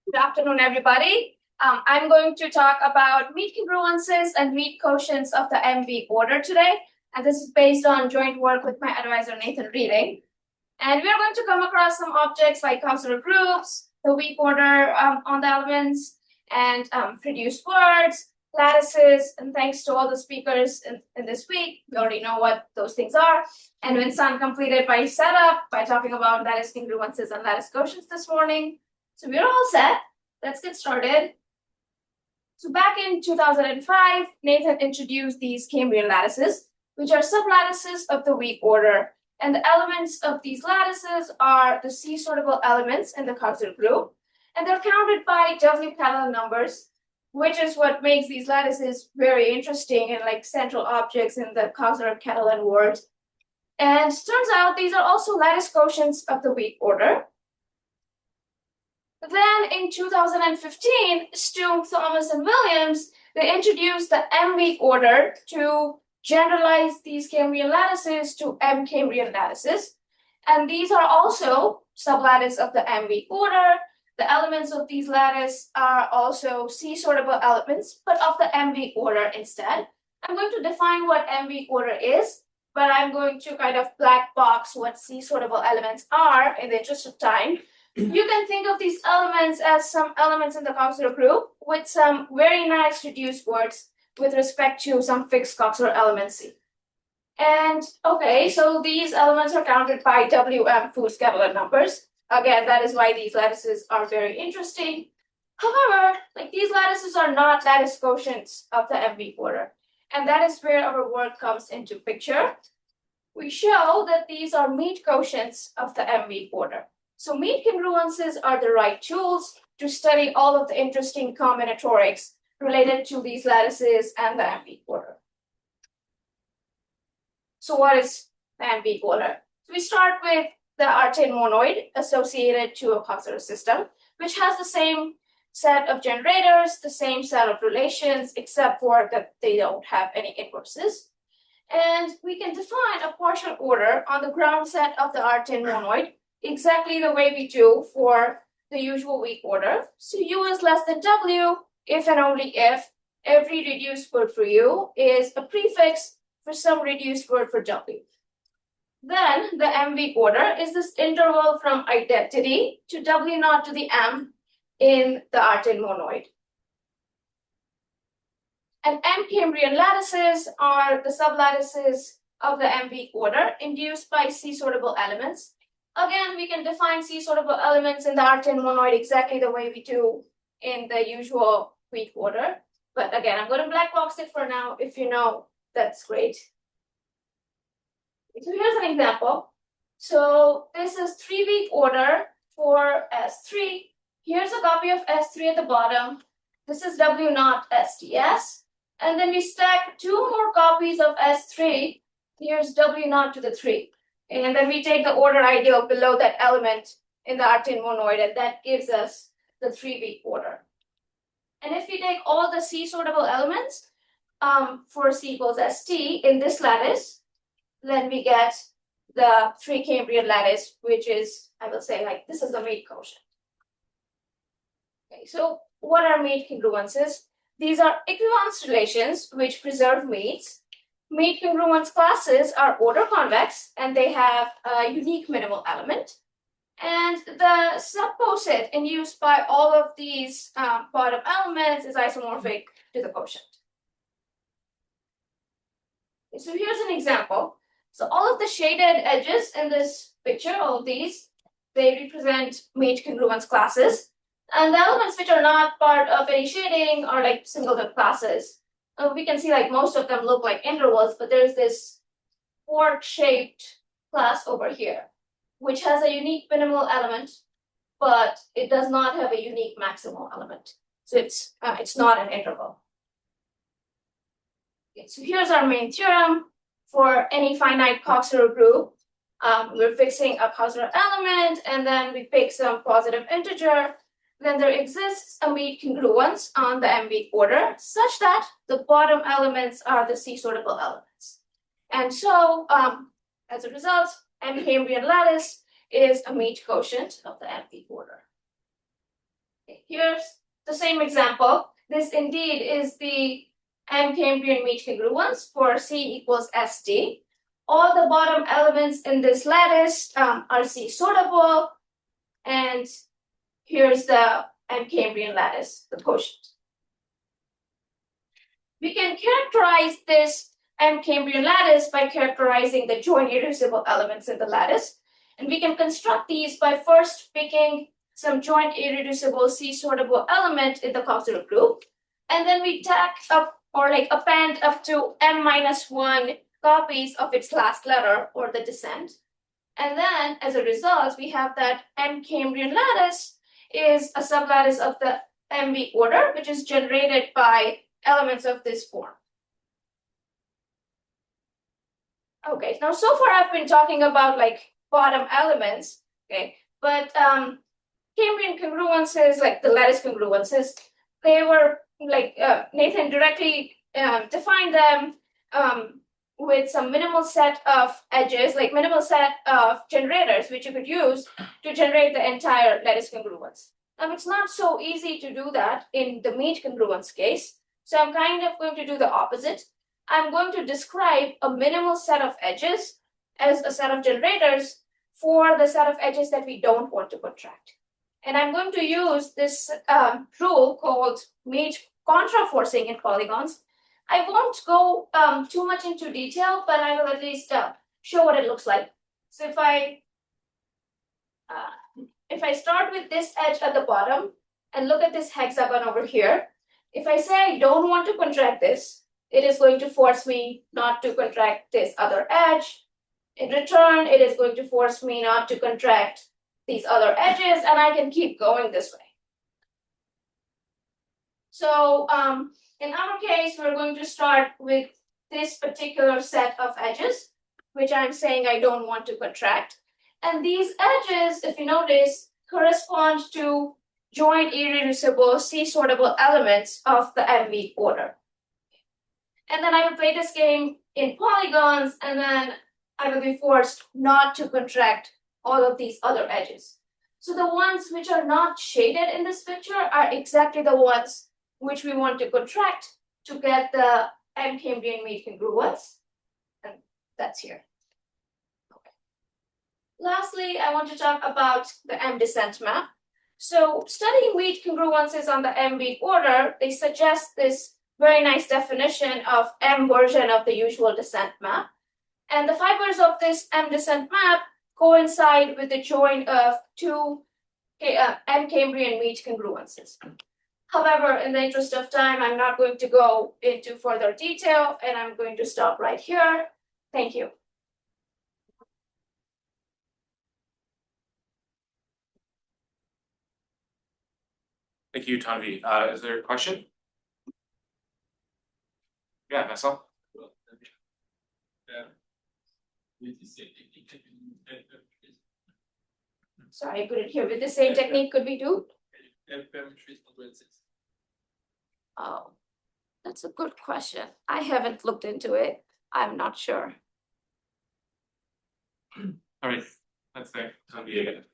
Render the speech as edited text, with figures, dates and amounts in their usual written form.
Good afternoon, everybody. I'm going to talk about meet congruences and meet quotients of the M-week order today. And this is based on joint work with my advisor, Nathan Reading. And we're going to come across some objects like counselor groups, the week order on the elements, and produced words, lattices. And thanks to all the speakers in this week, we already know what those things are. And Vincent completed my setup by talking about lattice congruences and lattice quotients this morning. So we're all set. Let's get started. So back in 2005, Nathan introduced these Cambrian lattices, which are sublattices of the week order. And the elements of these lattices are the C-sortable elements in the counselor group. And they're counted by W catalog numbers, which is what makes these lattices very interesting and like central objects in the counselor catalog words. And turns out these are also lattice quotients of the week order. Then in 2015, Stu, Thomas, and Williams, they introduced the M-week order to generalize these Cambrian lattices to M Cambrian lattices. And these are also sublattice of the M-week order. The elements of these lattice are also C-sortable elements, but of the M-week order instead. I'm going to define what M-week order is, but I'm going to kind of black box what C-sortable elements are in the interest of time. You can think of these elements as some elements in the counselor group with some very nice reduced words with respect to some fixed counselor element C. And okay, so these elements are counted by WM Food catalog numbers. Again, that is why these lattices are very interesting. However, like these lattices are not lattice quotients of the M-week order. And that is where our work comes into picture. We show that these are meet quotients of the M-week order. So meet congruences are the right tools to study all of the interesting combinatorics related to these lattices and the M-week order. So what is the M-week order? So we start with the arcane monoid associated to a counselor system, which has the same set of generators, the same set of relations, except for that they don't have any inverses. And we can define a partial order on the ground set of the arcane monoid exactly the way we do for the usual week order. So U is less than W if and only if every reduced word for U is a prefix for some reduced word for W. Then the M-week order is this interval from identity to W naught to the M in the arcane monoid. And M Cambrian lattices are the sublattices of the M-week order induced by C-sortable elements. Again, we can define C-sortable elements in the arcane monoid exactly the way we do in the usual week order. But again, I'm going to black box it for now. If you know, that's great. So here's an example. So this is 3-week order for S3. Here's a copy of S3 at the bottom. This is W naught STS. And then we stack 2 more copies of S3. Here's W naught to the 3. And then we take the order ideal below that element in the arcane monoid, and that gives us the 3-week order. And if we take all the C-sortable elements for C equals ST in this lattice, then we get the 3 Cambrian lattice, which is, I will say, like, this is the meet quotient. Okay, so what are meet congruences? These are equivalence relations which preserve meets. Meet congruence classes are order convex, and they have a unique minimal element. And the subposit in use by all of these bottom elements is isomorphic to the quotient. Okay, so here's an example. So all of the shaded edges in this picture, all of these, they represent meet congruence classes. And the elements which are not part of any shading are like singleton classes. We can see like most of them look like intervals, but there's this fork-shaped class over here, which has a unique minimal element, but it does not have a unique maximal element. So it's not an interval. Okay, so here's our main theorem. For any finite counselor group, we're fixing a counselor element, and then we pick some positive integer. Then there exists a meet congruence on the M-week order such that the bottom elements are the C-sortable elements. And so, as a result, M Cambrian lattice is a meet quotient of the M-week order. Here's the same example. This indeed is the M-Cambrian meet congruence for C equals ST. All the bottom elements in this lattice are C sortable, and here's the M-Cambrian lattice, the quotient. We can characterize this M-Cambrian lattice by characterizing the joint irreducible elements in the lattice. And we can construct these by first picking some joint irreducible C-sortable element in the causal group. And then we tack up or like append up to m-1 copies of its last letter or the descent. And then as a result, we have that M-Cambrian lattice is a sublattice of the MB order, which is generated by elements of this form. Okay, now so far I've been talking about like bottom elements, okay, but Cambrian congruences, like the lattice congruences, they were like Nathan directly defined them with some minimal set of edges, like minimal set of generators, which you could use to generate the entire lattice congruence. Now it's not so easy to do that in the meet congruence case, so I'm kind of going to do the opposite. I'm going to describe a minimal set of edges as a set of generators for the set of edges that we don't want to contract. And I'm going to use this rule called meet contra-forcing in polygons. I won't go too much into detail, but I will at least show what it looks like. So if I start with this edge at the bottom and look at this hexagon over here, if I say I don't want to contract this, it is going to force me not to contract this other edge. In return, it is going to force me not to contract these other edges, and I can keep going this way. So in our case, we're going to start with this particular set of edges, which I'm saying I don't want to contract. And these edges, if you notice, correspond to joint irreducible C-sortable elements of the MB order. And then I will play this game in polygons, and then I will be forced not to contract all of these other edges. So the ones which are not shaded in this picture are exactly the ones which we want to contract to get the M-Cambrian meet congruence. And that's here. Okay. Lastly, I want to talk about the M-descent map. So studying meet congruences on the MB order, they suggest this very nice definition of M version of the usual descent map. And the fibers of this M-descent map coincide with the join of two M-Cambrian meet congruences. However, in the interest of time, I'm not going to go into further detail, and I'm going to stop right here. Thank you. Thank you, Tanvi. Is there a question? Yeah, Marcel. Sorry, I couldn't hear. With the same technique, could we do? Oh, that's a good question. I haven't looked into it. I'm not sure. All right, let's thank Tanvi again.